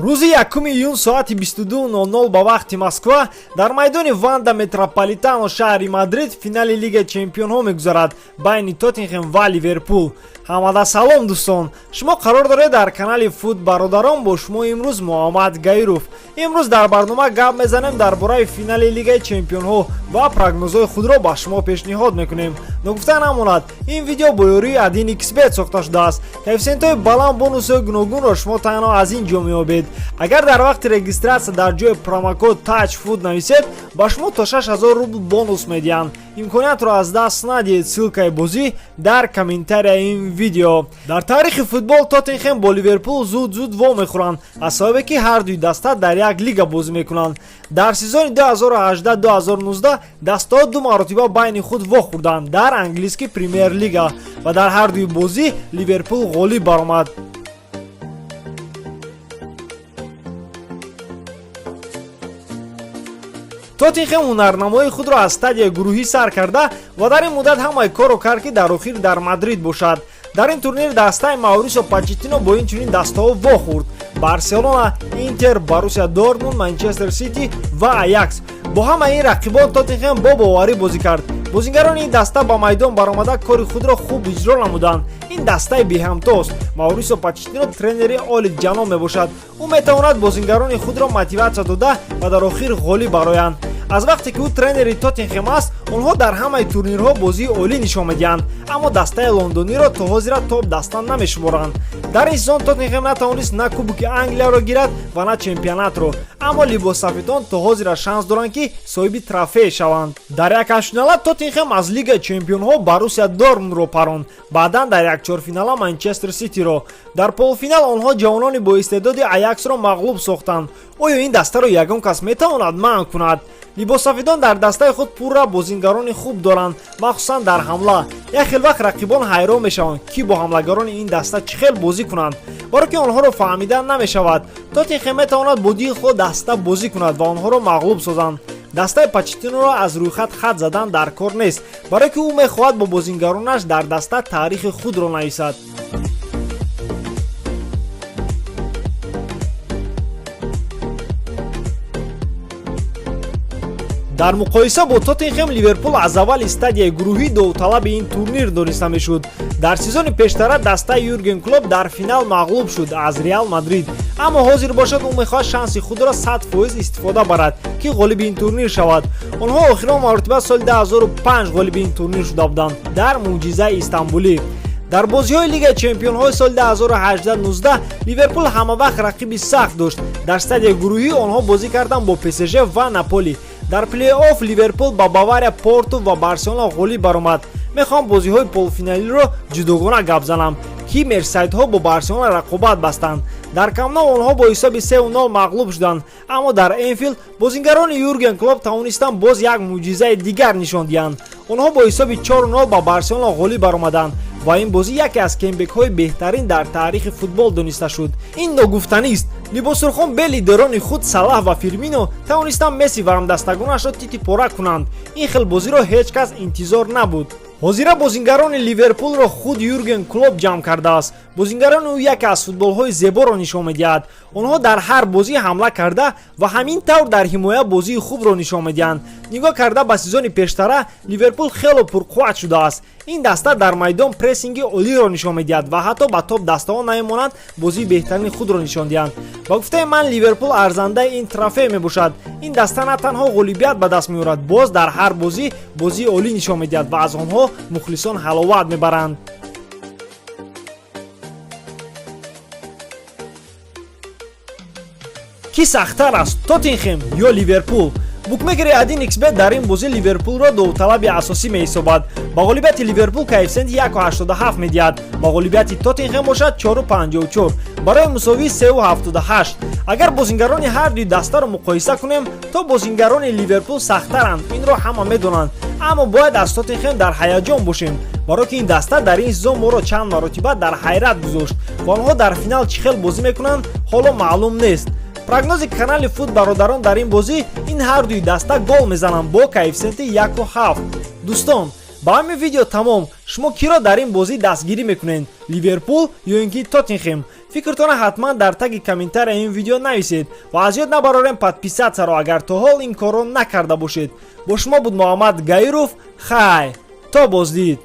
рӯзи 1 июн соати 22:00 ба вақти Москва дар майдони Ванда Метрополитано шаҳри Мадрид финали Лигаи Чемпионҳо мегузарад байни Тоттенхем ва Ливерпул. Ҳамада салом дӯстон, шумо қарор доред дар канали Фут бародарон бо шумо имрӯз Муҳаммад Гайров. Имрӯз дар барнома гап мезанем дар бораи финали Лигаи Чемпионҳо ва прогнозҳои худро ба шумо пешниҳод мекунем. Нагуфта намонад, ин видео бо ёрии AdinXBet сохта шудааст. Коэффициентҳои баланд бонусҳои гуногунро шумо танҳо аз ин ҷо меёбед. Агар дар вақти регистрация дар ҷои промокод TOUCHFOOD нависед, ба шумо то 6000 рубл бонус медиҳанд. Имкониятро аз даст надиҳед, ссилкаи бозӣ дар комментарияи ин видео. Дар таърихи футбол Тоттенхем бо Ливерпул зуд во мехӯранд, аз сабабе ки ҳар дуи даста дар як лига бозӣ мекунанд. Дар сезони 2018-2019 дастоҳо ду маротиба байни худ во хӯрданд дар английски премер лига ва дар ҳар дуи бозӣ Ливерпул ғолиб баромад. Тоттенхем ҳунарнамоии худро аз стадияи гурӯҳӣ сар карда ва дар ин муддат ҳамаи корро кард ки дар охир дар Мадрид бошад. Дар ин турнир дастаи Маурисио Почеттино бо инчунин дастаҳо во хӯрд: Барселона, Интер, Боруссия Дортмунд, Манчестер Сити ва Аякс. Бо ҳамаи ин рақибон Тоттенхем бо боварӣ бозӣ кард. Бозигарони ин даста ба майдон баромада кори худро хуб иҷро намуданд. Ин дастаи беҳамтост. Маурисио Почеттино тренери олиҷаноб мебошад. Ӯ метавонад бозигарони худро мотиватсия дода ва дар охир ғолиб бароянд. аз вақте ки ӯ тренери Тоттенхем аст, онҳо дар ҳамаи турнирҳо бозии олӣ нишон медиҳанд, аммо дастаи лондониро то ҳозира топ даста намешуморанд. Дар ин сезон Тоттенхем натавонист на Кубоки Англияро гирад ва на чемпионатро, аммо либоссафедон то ҳозира шанс доранд ки соҳиби трофей шаванд. Дар якашфинала Тоттенхем аз Лигаи Чемпионҳо Боруссия Дортмундро паронд, баъдан дар якчорфинала Манчестер Ситиро. Дар полуфинал онҳо ҷавонони боистеъдоди Аяксро мағлуб сохтанд. Оё ин дастаро ягон кас метавонад манъ кунад? Либоссафедон дар дастаи худ пурра бозингарони хуб доранд, махсусан дар ҳамла. Як хел вақт рақибон ҳайрон мешаванд ки бо ҳамлагарони ин даста чӣ хел бозӣ кунанд, баро ки онҳоро фаҳмидан намешавад. Тоттенхем метавонад бо дили худ даста бозӣ кунад ва онҳоро мағлуб созанд. дастаи Почеттиноро аз рӯйхат хат задан дар кор нест, баро ки ӯ мехоҳад бо бозингаронаш дар даста таърихи худро нависад. дар муқоиса бо Тоттенхем Ливерпул аз аввали стадияи гурӯҳӣ довталаби ин турнир дониста мешуд. Дар сезони пештара дастаи Юрген Клоп дар финал мағлуб шуд аз Реал Мадрид, аммо ҳозир бошад ӯ мехоҳад шанси худро 100% истифода барад ки ғолиби ин турнир шавад. Онҳо охирон маротиба соли 2005 ғолиби ин турнир шуда буданд дар мӯъҷизаи Истанбулӣ. дар бозиҳои Лигаи Чемпионҳои соли 2018-19 Ливерпул ҳамавақт рақиби сахт дошт. Дар стадияи гурӯҳӣ онҳо бозӣ карданд бо ПСЖ ва Наполи. дар плей-офф Ливерпул ба Бавария, Порту ва Барселона ғолиб баромад. мехоҳам бозиҳои полуфиналиро ҷудогона гап занам ки мерсайдҳо бо Барселона рақобат бастанд. дар камнов онҳо бо ҳисоби 3-0 мағлуб шуданд, аммо дар Энфилд бозингарони Юрген Клоп тавонистанд боз як мӯъҷизаи дигар нишон диҳанд. онҳо бо ҳисоби 4-0 ба Барселона ғолиб баромаданд ва ин бозӣ яке аз кембекҳои беҳтарин дар таърихи футбол дониста шуд. ин ногуфтанист. либосурхон бе лидерони худ Салаҳ ва Фирмино тавонистанд Месси ва ҳамдастагонашро титипора кунанд. ин хел бозиро ҳеҷ кас интизор набуд. ҳозира бозингарони Ливерпулро худ Юрген Клоп ҷамъ кардааст. бозингарони ӯ яке аз футболҳои зеборо нишон медиҳад. онҳо дар ҳар бозӣ ҳамла карда ва ҳамин тавр дар ҳимоя бозии хубро нишон медиҳанд. нигоҳ карда ба сезони пештара Ливерпул хело пурқувват шудааст. ин даста дар майдон прессинги олиро нишон медиҳад ва ҳатто ба топ дастаҳо намемонанд бозии беҳтарини худро нишон диҳанд. ба гуфтаи ман Ливерпул арзандаи ин трофей мебошад. ин даста на танҳо ғолибият ба даст меорад, боз дар ҳар бозӣ бозии олӣ нишон медиҳад ва аз онҳо мухлисон ҳаловат мебаранд. ки сахттар аст, Тоттенхем ё Ливерпул? букмекери AdinXBet дар ин бозӣ Ливерпулро довталаби асосӣ меҳисобад. ба ғолибияти Ливерпул коэффициенти 1.87 медиҳад, ба ғолибияти Тоттенхем бошад 4.54, барои мусовии 3.78. агар бозингарони ҳар дуи дастаро муқоиса кунем, то бозингарони Ливерпул сахттаранд, инро ҳама медонанд, аммо бояд аз Тоттенхем дар ҳаяҷон бошем, баро ки ин даста дар ин сезон моро чанд маротиба дар ҳайрат гузошт ва онҳо дар финал чӣ хел бозӣ мекунанд ҳоло маълум нест. прогнози канали Фут бародарон дар ин бозӣ ин ҳар дуи даста гол мезананд бо коэффициенти 1.7. дӯстон, ба ҳамин видео тамом. шумо киро дар ин бозӣ дастгирӣ мекунед? Ливерпул ё ин ки Тоттенхем? фикртона ҳатман дар таги комментария ин видео нависед ва аз ёд набарорем подписатсияро агар то ҳол ин корро накарда бошед. Бо шумо буд Муҳаммад Гаиров. Хай, то боздид.